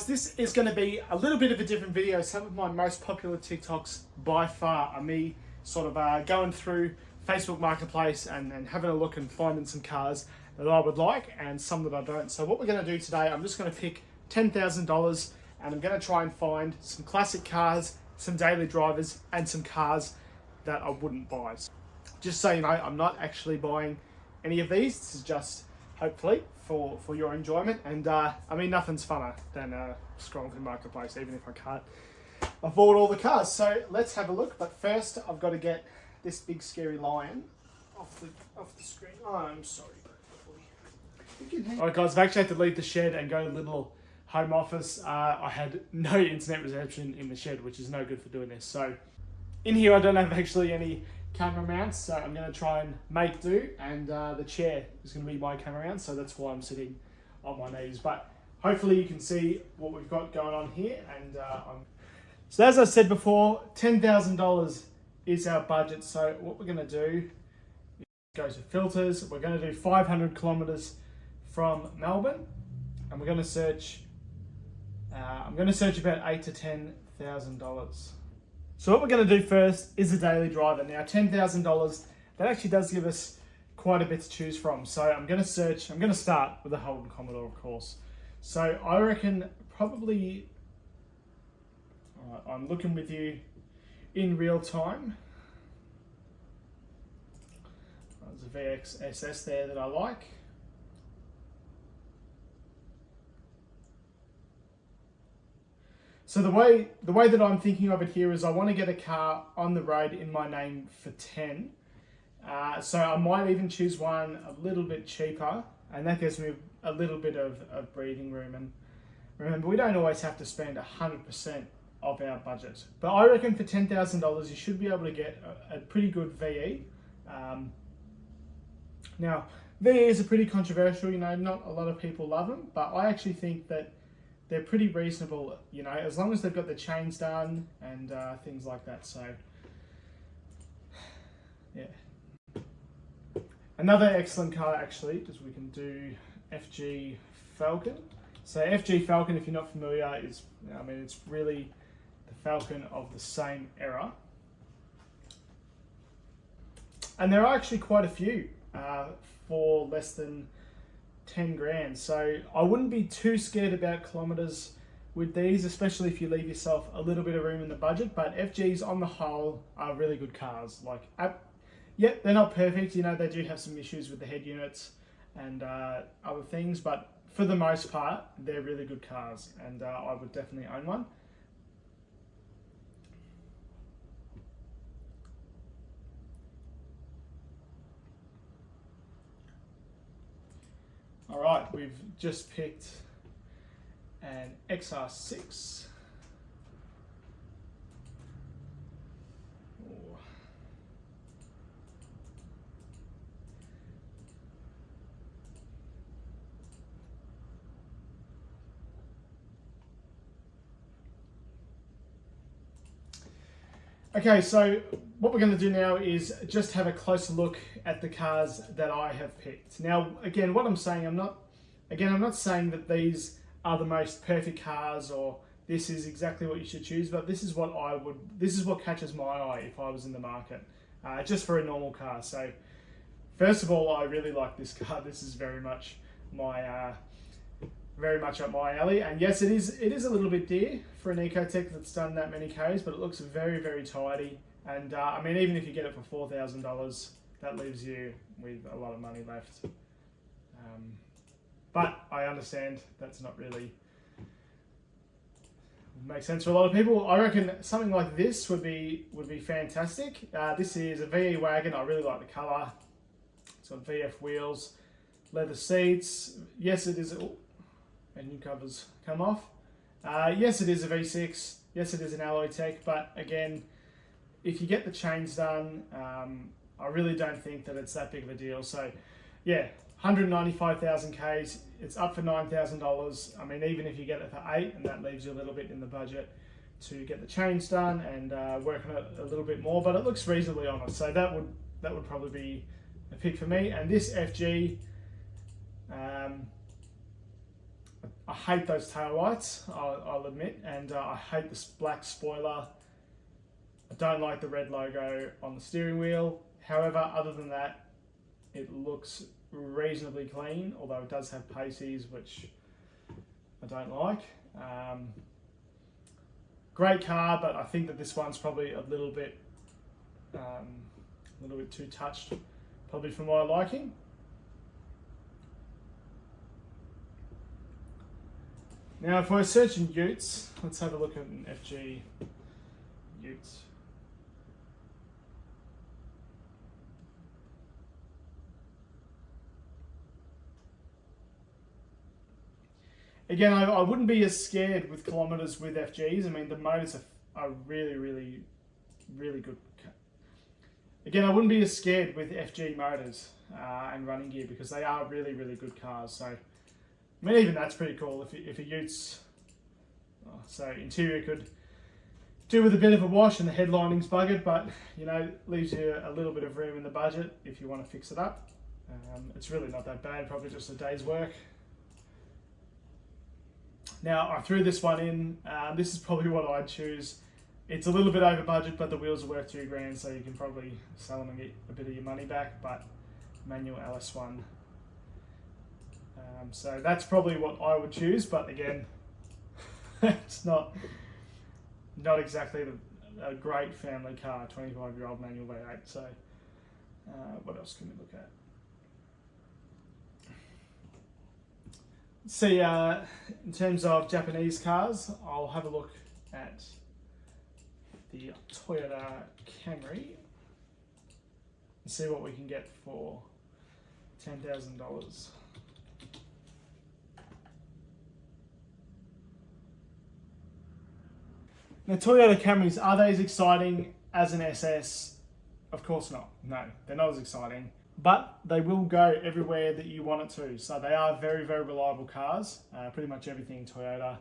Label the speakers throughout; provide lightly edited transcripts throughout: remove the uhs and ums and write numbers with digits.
Speaker 1: This is going to be a little bit of a different video. Some of my most popular TikToks by far are me sort of going through Facebook Marketplace and having a look and finding some cars that I would like and some that I don't. So what we're going to do today, I'm just going to pick $10,000 and I'm going to try and find some classic cars, some daily drivers and some cars that I wouldn't buy. Just so you know, I'm not actually buying any of these. This is just hopefully for your enjoyment, and I mean, nothing's funner than scrolling through Marketplace, even if I can't afford all the cars. So let's have a look, but first I've got to get this big scary lion off the screen. Oh, I'm sorry. Alright guys, I've actually had to leave the shed and go to the little home office. I had no internet reception in the shed, which is no good for doing this. So in here I don't have actually any camera mounts, so I'm going to try and make do, and the chair is going to be my camera mount, so that's why I'm sitting on my knees. But hopefully you can see what we've got going on here. And so as I said before, $10,000 is our budget. So what we're going to do is go to filters. We're going to do 500 kilometers from Melbourne, and we're going to search. I'm going to search about $8,000 to $10,000. So what we're going to do first is a daily driver. Now $10,000, that actually does give us quite a bit to choose from. So I'm going to start with a Holden Commodore, of course. So I reckon probably, I'm looking with you in real time. There's a VX SS there that I like. So the way that I'm thinking of it here is I want to get a car on the road in my name for 10. So I might even choose one a little bit cheaper, and that gives me a little bit of breathing room. And remember, we don't always have to spend 100% of our budget. But I reckon for $10,000 you should be able to get a pretty good VE. Now, VEs are pretty controversial, you know, not a lot of people love them, but I actually think that they're pretty reasonable, you know, as long as they've got the chains done and things like that. So, yeah. Another excellent car, actually, is we can do FG Falcon. So FG Falcon, if you're not familiar, is, I mean, it's really the Falcon of the same era. And there are actually quite a few for less than 10 grand. So I wouldn't be too scared about kilometers with these, especially if you leave yourself a little bit of room in the budget. But FGs on the whole are really good cars. Like, yeah, they're not perfect. You know, they do have some issues with the head units and other things, but for the most part, they're really good cars, and I would definitely own one. All right, we've just picked an XR6. Oh. Okay, so what we're going to do now is just have a closer look at the cars that I have picked. Now, again, what I'm saying, I'm not saying that these are the most perfect cars or this is exactly what you should choose, but this is what catches my eye if I was in the market, just for a normal car. So, first of all, I really like this car. This is very much up my alley, and yes, it is a little bit dear for an Ecotec that's done that many Ks, but it looks very, very tidy. And I mean, even if you get it for $4,000, that leaves you with a lot of money left. But I understand that's not really makes sense for a lot of people. I reckon something like this would be fantastic. This is a VE wagon. I really like the colour. It's got VF wheels, leather seats. Yes, it is. Oh, and new covers come off. Yes, it is a V6. Yes, it is an alloy tech. But again, if you get the chains done, I really don't think that it's that big of a deal. So, yeah, 195,000 Ks. It's up for $9,000. I mean, even if you get it for $8,000, and that leaves you a little bit in the budget to get the chains done and work on it a little bit more. But it looks reasonably honest. So that would probably be a pick for me. And this FG. I hate those tail lights, I'll admit, and I hate this black spoiler. I don't like the red logo on the steering wheel. However, other than that, it looks reasonably clean, although it does have pasties, which I don't like. Great car, but I think that this one's probably a little bit too touched, probably for my liking. Now, if we're searching utes, let's have a look at an FG utes. Again, I wouldn't be as scared with kilometres with FGs. I mean, the motors are really, really, really good. Again, I wouldn't be as scared with FG motors and running gear because they are really, really good cars. So, I mean, even that's pretty cool. If a Utes, so interior could do with a bit of a wash and the headlining's buggered, but you know, leaves you a little bit of room in the budget if you want to fix it up. It's really not that bad, probably just a day's work. Now, I threw this one in. This is probably what I'd choose. It's a little bit over budget, but the wheels are worth $2,000, so you can probably sell them and get a bit of your money back. But manual LS1. So that's probably what I would choose. But again, it's not exactly a great family car. 25-year-old manual V8. So what else can we look at? See, in terms of Japanese cars, I'll have a look at the Toyota Camry and see what we can get for $10,000. Now, Toyota Camrys, are they as exciting as an SS? Of course not. No, they're not as exciting. But they will go everywhere that you want it to. So they are very, very reliable cars. Pretty much everything Toyota.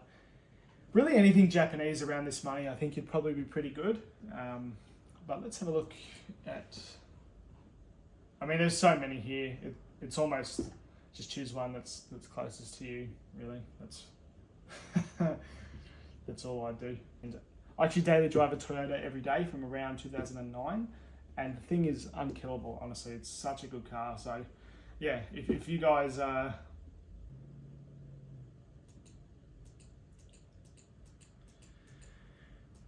Speaker 1: Really anything Japanese around this money, I think you'd probably be pretty good. But let's have a look at... I mean, there's so many here. It's almost just choose one that's closest to you, really. That's all I do. I actually daily drive a Toyota every day from around 2009. And the thing is unkillable, honestly. It's such a good car. So, yeah, if you guys...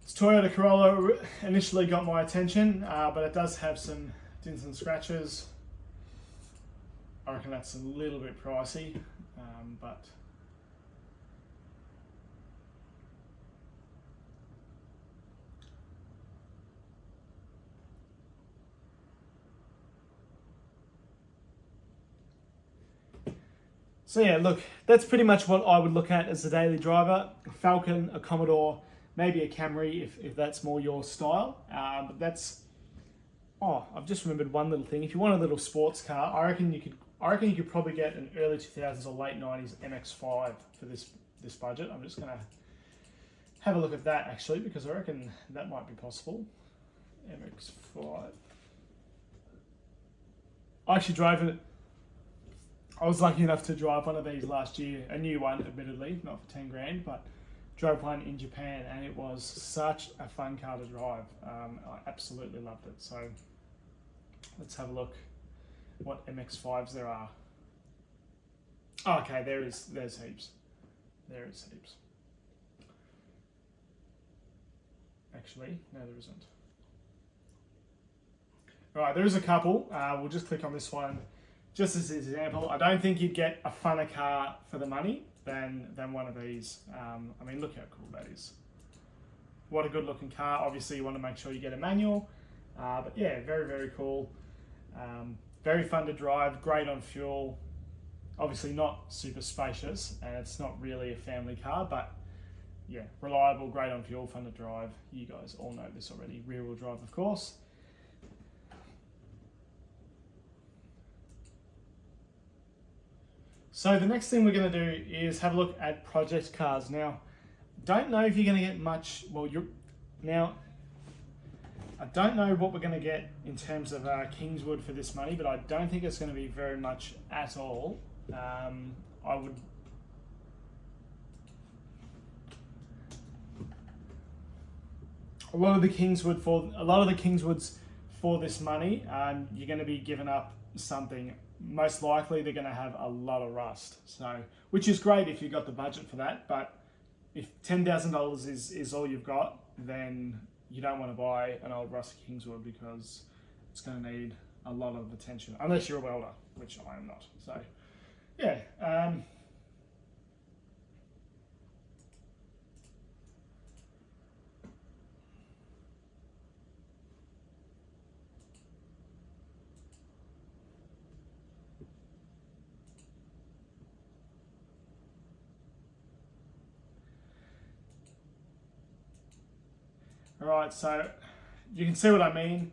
Speaker 1: This Toyota Corolla initially got my attention, but it does have some dents and scratches. I reckon that's a little bit pricey, but... So yeah, look, that's pretty much what I would look at as a daily driver. A Falcon, a Commodore, maybe a Camry if that's more your style. But that's... Oh, I've just remembered one little thing. If you want a little sports car, I reckon you could probably get an early 2000s or late 90s MX-5 for this budget. I'm just going to have a look at that actually, because I reckon that might be possible. MX-5. I actually drove it. I was lucky enough to drive one of these last year, a new one, admittedly, not for 10 grand, but drove one in Japan, and it was such a fun car to drive. I absolutely loved it. So let's have a look what MX-5s there are. Oh, okay, there's heaps. There is heaps. Actually, no, there isn't. All right, there is a couple. We'll just click on this one. Just as an example, I don't think you'd get a funner car for the money than one of these. I mean, look how cool that is. What a good looking car. Obviously, you want to make sure you get a manual. But yeah, very, very cool. Very fun to drive, great on fuel. Obviously not super spacious, and it's not really a family car, but yeah, reliable, great on fuel, fun to drive. You guys all know this already. Rear wheel drive, of course. So the next thing we're going to do is have a look at project cars. Now, don't know if you're going to get much, I don't know what we're going to get in terms of Kingswood for this money, but I don't think it's going to be very much at all. a lot of the Kingswoods for this money, you're going to be giving up something. Most likely they're going to have a lot of rust, so which is great if you've got the budget for that. But if $10,000 is all you've got, then you don't want to buy an old rusty Kingswood because it's going to need a lot of attention, unless you're a welder, which I am not. So yeah. All right, so you can see what I mean.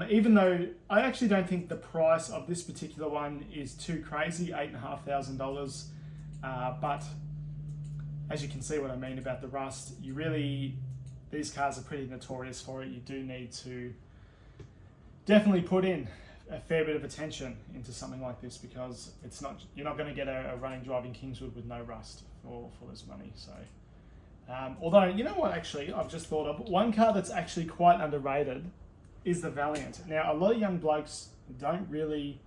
Speaker 1: Even though I actually don't think the price of this particular one is too crazy, $8,500. But as you can see what I mean about the rust, these cars are pretty notorious for it. You do need to definitely put in a fair bit of attention into something like this, because you're not going to get a running driving Kingswood with no rust for this money. So. Although, you know what, actually, I've just thought of one car that's actually quite underrated is the Valiant. Now, a lot of young blokes don't really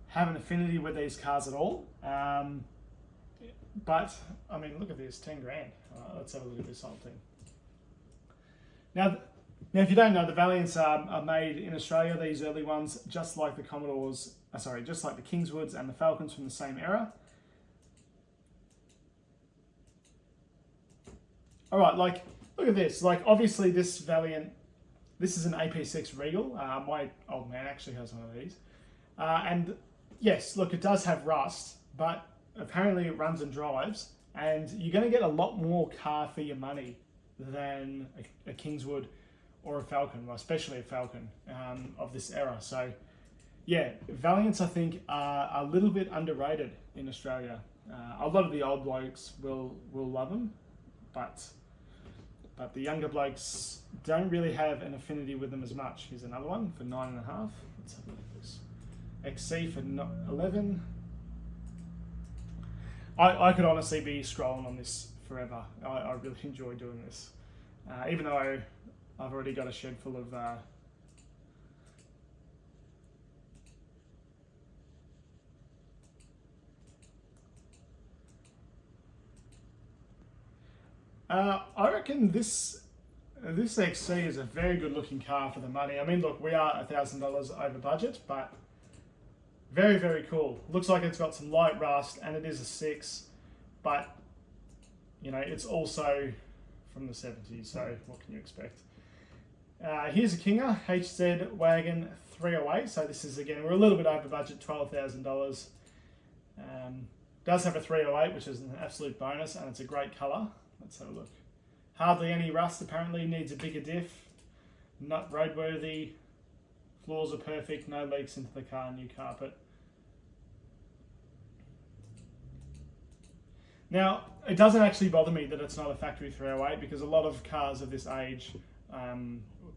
Speaker 1: have an affinity with these cars at all. But, I mean, look at this, 10 grand. Let's have a look at this whole thing. Now, if you don't know, the Valiants are made in Australia, these early ones, just like the Commodores, just like the Kingswoods and the Falcons from the same era. All right, look at this. Obviously this Valiant, this is an AP6 Regal. My old man actually has one of these. And yes, look, it does have rust, but apparently it runs and drives, and you're going to get a lot more car for your money than a Kingswood or a Falcon, well, especially a Falcon of this era. So yeah, Valiants I think are a little bit underrated in Australia. A lot of the old blokes will love them, but the younger blokes don't really have an affinity with them as much. Here's another one for 9.5. Let's have a look at this. XC for 11. I could honestly be scrolling on this forever. I really enjoy doing this. Even though I've already got a shed full of I reckon this XC is a very good looking car for the money. I mean, look, we are $1,000 over budget, but very, very cool. Looks like it's got some light rust, and it is a 6, but you know, it's also from the 70s, so what can you expect? Here's a Kinger HZ Wagon 308. So this is, again, we're a little bit over budget, $12,000. Does have a 308, which is an absolute bonus, and it's a great colour. Let's have a look. Hardly any rust, apparently. Needs a bigger diff. Not roadworthy. Floors are perfect. No leaks into the car. New carpet. Now, it doesn't actually bother me that it's not a factory 308, because a lot of cars of this age,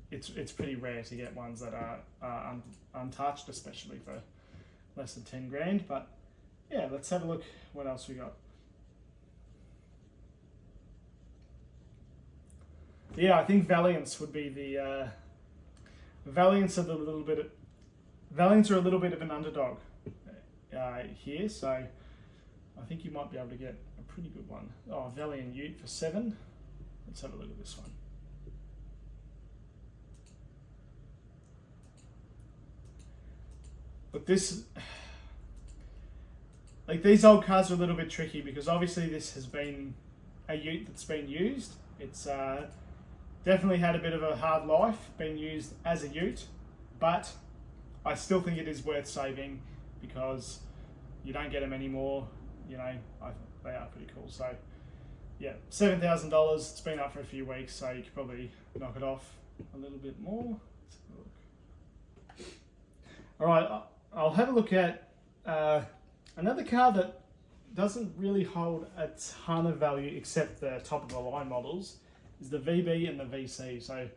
Speaker 1: it's pretty rare to get ones that are untouched, especially for less than 10 grand. But yeah, let's have a look what else we got. Yeah, I think Valiants would be the Valiants are a little bit of an underdog here, so I think you might be able to get a pretty good one. Oh, Valiant Ute for 7. Let's have a look at this one. But this, like, these old cars are a little bit tricky, because obviously this has been a Ute that's been used. It's definitely had a bit of a hard life being used as a Ute, but I still think it is worth saving, because you don't get them anymore. You know, they are pretty cool. So yeah, $7,000. It's been up for a few weeks, so you could probably knock it off a little bit more. Let's have a look. All right, I'll have a look at another car that doesn't really hold a ton of value except the top of the line models, is the VB and the VC, so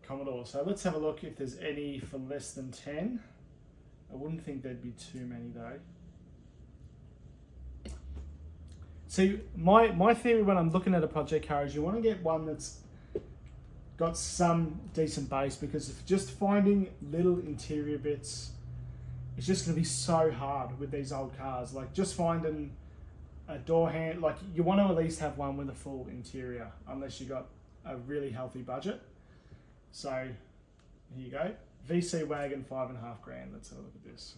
Speaker 1: Commodore. So let's have a look if there's any for less than 10. I wouldn't think there'd be too many though. See, my theory when I'm looking at a project car is you want to get one that's got some decent base, because if just finding little interior bits, it's just going to be so hard with these old cars. Like just finding a door hand, like you want to at least have one with a full interior, unless you got a really healthy budget. So here you go, VC wagon, 5.5 grand. Let's have a look at this.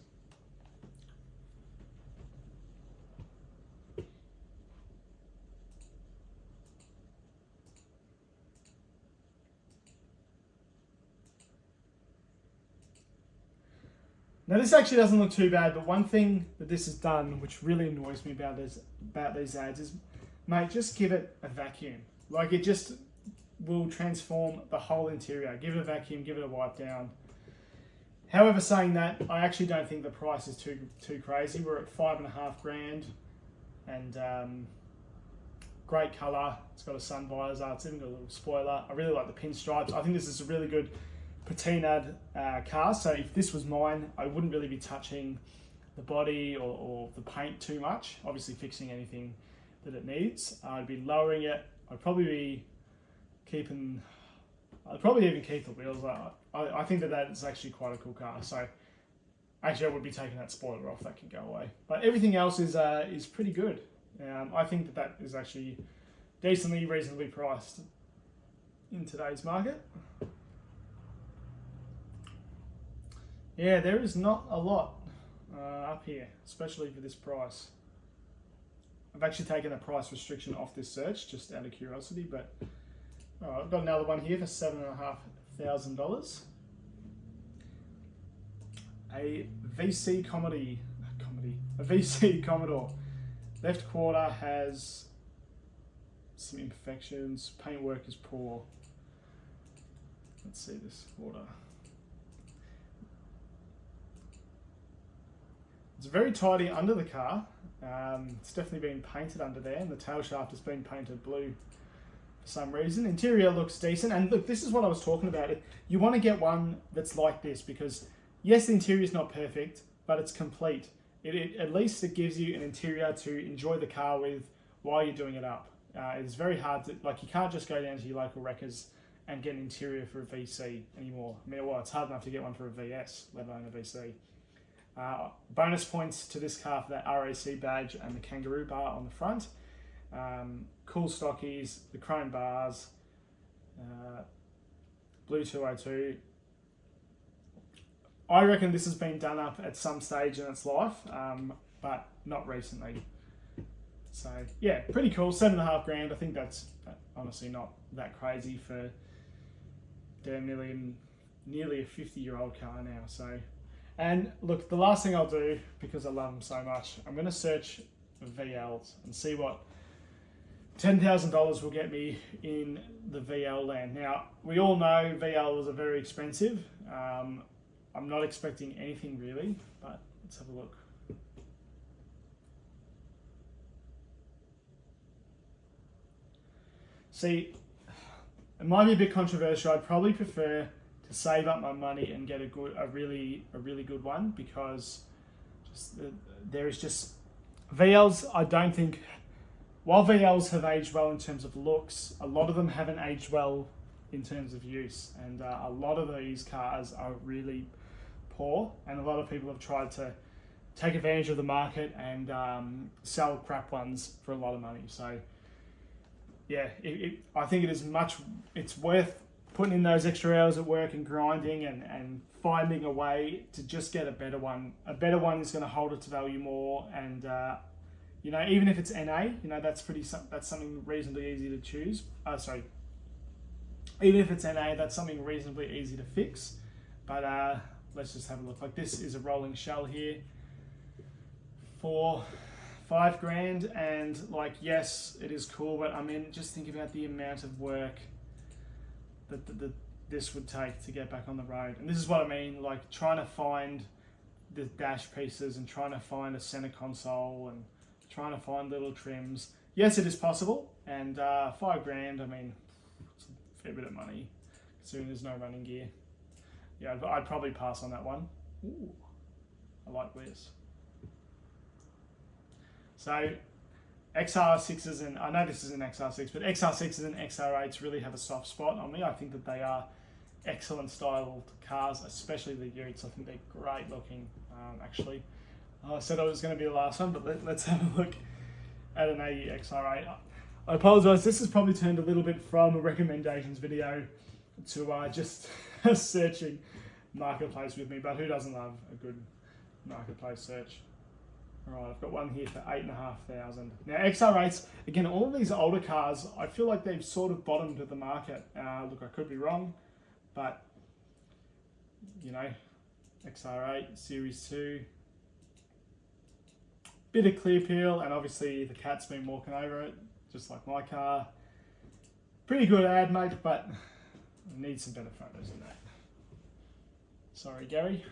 Speaker 1: Now this actually doesn't look too bad, but one thing that this has done, which really annoys me about these ads, is, mate, just give it a vacuum. Like it just will transform the whole interior. Give it a vacuum, give it a wipe down. However, saying that, I actually don't think the price is too crazy. We're at 5.5 grand, and great colour. It's got a sun visor. It's even got a little spoiler. I really like the pinstripes. I think this is a really good patina'd car. So if this was mine, I wouldn't really be touching the body or the paint too much. Obviously fixing anything that it needs. I'd be lowering it. I'd probably even keep the wheels. I think that is actually quite a cool car. So actually I would be taking that spoiler off. That can go away. But everything else is pretty good. I think that is actually decently, reasonably priced in today's market. Yeah, there is not a lot up here, especially for this price. I've actually taken the price restriction off this search, just out of curiosity, but I've got another one here for $7,500. A VC a VC Commodore. Left quarter has some imperfections, paintwork is poor. Let's see this quarter. It's very tidy under the car. It's definitely been painted under there, and the tail shaft has been painted blue for some reason. Interior looks decent, and look, this is what I was talking about. You want to get one that's like this, because yes, the interior is not perfect, but it's complete. At least it gives you an interior to enjoy the car with while you're doing it up. It's very hard to, like, you can't just go down to your local wreckers and get an interior for a VC anymore. I mean, well, it's hard enough to get one for a VS, let alone a VC. Bonus points to this car for that RAC badge and the kangaroo bar on the front. Cool stockies, the chrome bars, blue 202. I reckon this has been done up at some stage in its life, but not recently. So yeah, pretty cool. 7.5 grand. I think that's honestly not that crazy for nearly a 50-year-old car now. So. And look, the last thing I'll do, because I love them so much, I'm going to search VLs and see what $10,000 will get me in the VL land. Now, we all know VLs are very expensive. I'm not expecting anything really, but let's have a look. See, it might be a bit controversial. I'd probably prefer to save up my money and get a really good one, because there is just VLs. I don't think, while VLs have aged well in terms of looks, a lot of them haven't aged well in terms of use, and a lot of these cars are really poor, and a lot of people have tried to take advantage of the market and sell crap ones for a lot of money. So yeah, I think it's worth putting in those extra hours at work and grinding and finding a way to just get a better one. A better one is going to hold its value more, and even if it's NA, that's something reasonably easy to choose. Even if it's NA, that's something reasonably easy to fix. But let's just have a look. Like, this is a rolling shell here for $5 grand, and like, yes, it is cool, but I mean, just think about the amount of work that this would take to get back on the road. And this is what I mean, like trying to find the dash pieces and trying to find a center console and trying to find little trims. Yes, it is possible, and $5 grand, I mean, it's a fair bit of money considering there's no running gear. Yeah, I'd probably pass on that one. Ooh, I like this. So XR6s, and I know this is an XR6, but XR6s and XR8s really have a soft spot on me. I think that they are excellent styled cars, especially the Utes. I think they're great looking, actually. I said I was going to be the last one, but let's have a look at an AE XR8. I apologise, this has probably turned a little bit from a recommendations video to just searching marketplace with me, but who doesn't love a good marketplace search? Alright, I've got one here for 8,500. Now XR8s, again, all of these older cars, I feel like they've sort of bottomed at the market. Look, I could be wrong, but you know, XR8, Series 2, bit of clear peel, and obviously the cat's been walking over it, just like my car. Pretty good ad, mate, but I need some better photos than that. Sorry, Gary.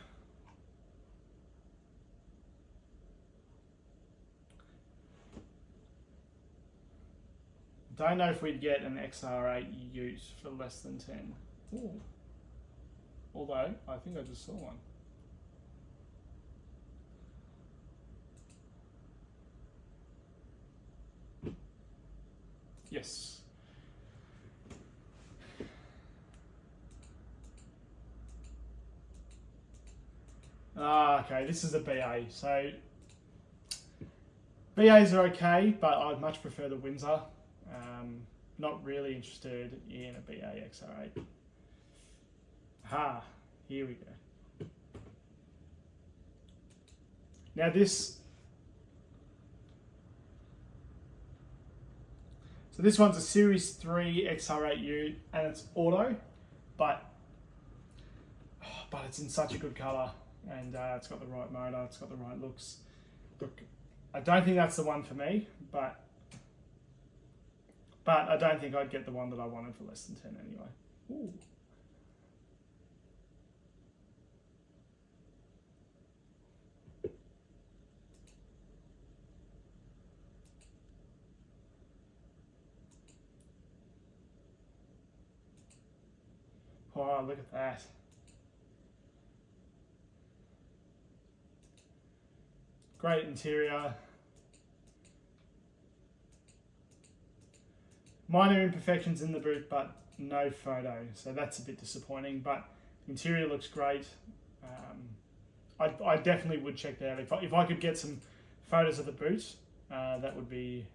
Speaker 1: Don't know if we'd get an XR8 Ute for less than 10. Ooh. Although, I think I just saw one. Yes. Okay, this is a BA. So, BAs are okay, but I'd much prefer the Windsor. Not really interested in a BA XR8. Aha, here we go. Now this one's a Series 3 XR8 Ute, and it's auto, but it's in such a good colour, and it's got the right motor, it's got the right looks. Look, I don't think that's the one for me, but I don't think I'd get the one that I wanted for less than 10 anyway. Ooh. Oh, look at that. Great interior. Minor imperfections in the boot, but no photo, so that's a bit disappointing, but the interior looks great. I definitely would check that out. If I could get some photos of the boot, that would be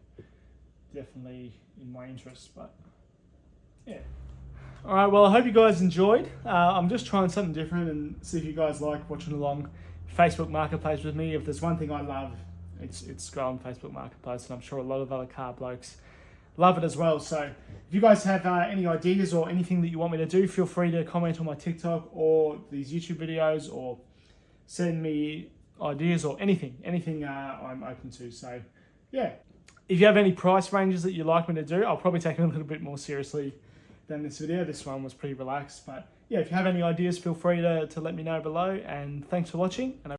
Speaker 1: definitely in my interest, but yeah. Alright, well, I hope you guys enjoyed. I'm just trying something different and see if you guys like watching along Facebook Marketplace with me. If there's one thing I love, it's scrolling Facebook Marketplace, and I'm sure a lot of other car blokes love it as well. So if you guys have any ideas or anything that you want me to do, feel free to comment on my TikTok or these YouTube videos, or send me ideas or anything I'm open to. So yeah, if you have any price ranges that you'd like me to do, I'll probably take it a little bit more seriously than this video. This one was pretty relaxed, but yeah, if you have any ideas, feel free to let me know below, and thanks for watching. And